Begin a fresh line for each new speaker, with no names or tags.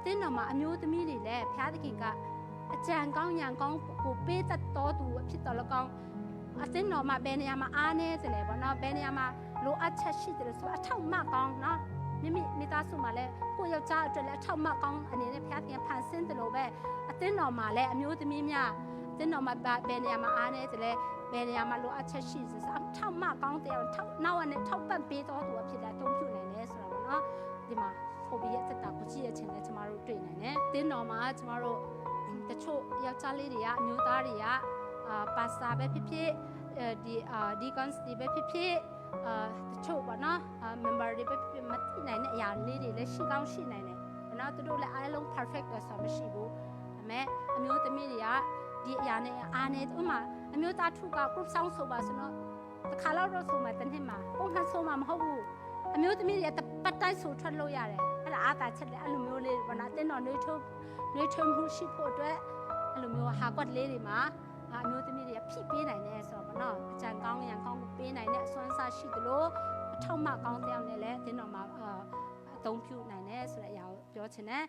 တင်းတော်မှာအမျိုးသမီးတွေလည်းဖျားသခင်ကအကြံကောင်းဉာဏ်ကောင်းကိုပေးတတ်တော်သူဖြစ်တော်လည်းကောင်းအတင်းတော်မှာဘယ်နေရာမှာအားနည်းတယ်လဲပေါ့နော်ဘယ်နေရာမှာလိုအပ်ချက်ရှိတယ်ဆိုအထောက်အမကောင်းနော်မိသားစုမှာလည်းကိုယောက်ျားအတွက်လည်းအထောက်အမကောင်းအနေနဲ့ဖျားသခင်ဖန်ဆင်းတယ်လို့ပဲအတင်းတော်မှာလည်းအမျိုးသမီးများအတင်းတော်မှာဘယ်နေရာမှာအားနည်းတယ်လဲဘယ်နေရာမှာလိုအပ်ချက်ရှိတယ်ဆိုအထောက်အမကောင်းတဲ့နောက်ကနေထောက်ပံ့ပေးတော်သူအဖြစ်လည်းအသုံးပြုနိုင်တယ်ဆိုတော့ပေါ့နော်ဒီမှာဖိုဘီရဲ့စက်တာကိုကြည့်ရခြင်းနဲ့ကျမတို့တွေ့နိုင်တယ်တင်းတော်မှာကျမတို့တချို့ယောက်ျားလေးတွေကအမျိုးသားတွေကပါစတာပဲဖြစ်ဖြစ်ဒီကွန်စတီပဲဖြစ်ဖြစ်တချို့ပေါ့နော် member တွေပဲဖြစ်မသိနိုင်တဲ့အရာလေးတွေလည်းရှိကောင်းရှိနိုင်တယ်။နော်သူတို့လည်းအားလုံး perfect လို့ဆိုမရှိဘူး။ဒါပေမဲ့အမျိုးသမီးတွေကဒီအရာနဲ့အားနေဥမာအမျိုးသားထုက group sound ဆိုပါဆိုတော့တစ်ခါတော့ဆိုမှတစ်နှစ်မှာပုံမှန်ဆိုမှမဟုတ်ဘူး။အမျိုးသမီးတွေပတ်တိုင်းဆိုထွက်လို့ရတယ်။အဲ့ဒါအားသာချက်လည်းအဲ့လိုမျိုးလေးပေါ့နော်တင်းတော်နှွေးထုတ်မှုရှိဖို့အတွက်အဲ့လိုမျိုးဟာကွက်လေးတွေမှာအမျိုးသမီးတွေကဖိပေးနိုင်တယ်ဆိုတော့ဗောနော်အကြံကောင်းရန်ကောင်းပေးနိုင်တဲ့အစွမ်းစားရှိသလိုအထောက်အမကောင်းတဲ့အောင်နဲ့လည်းတင်းတော်မှာအသုံးပြုနိုင်တယ်ဆိုတဲ့အရာကိုပြောချင်တယ်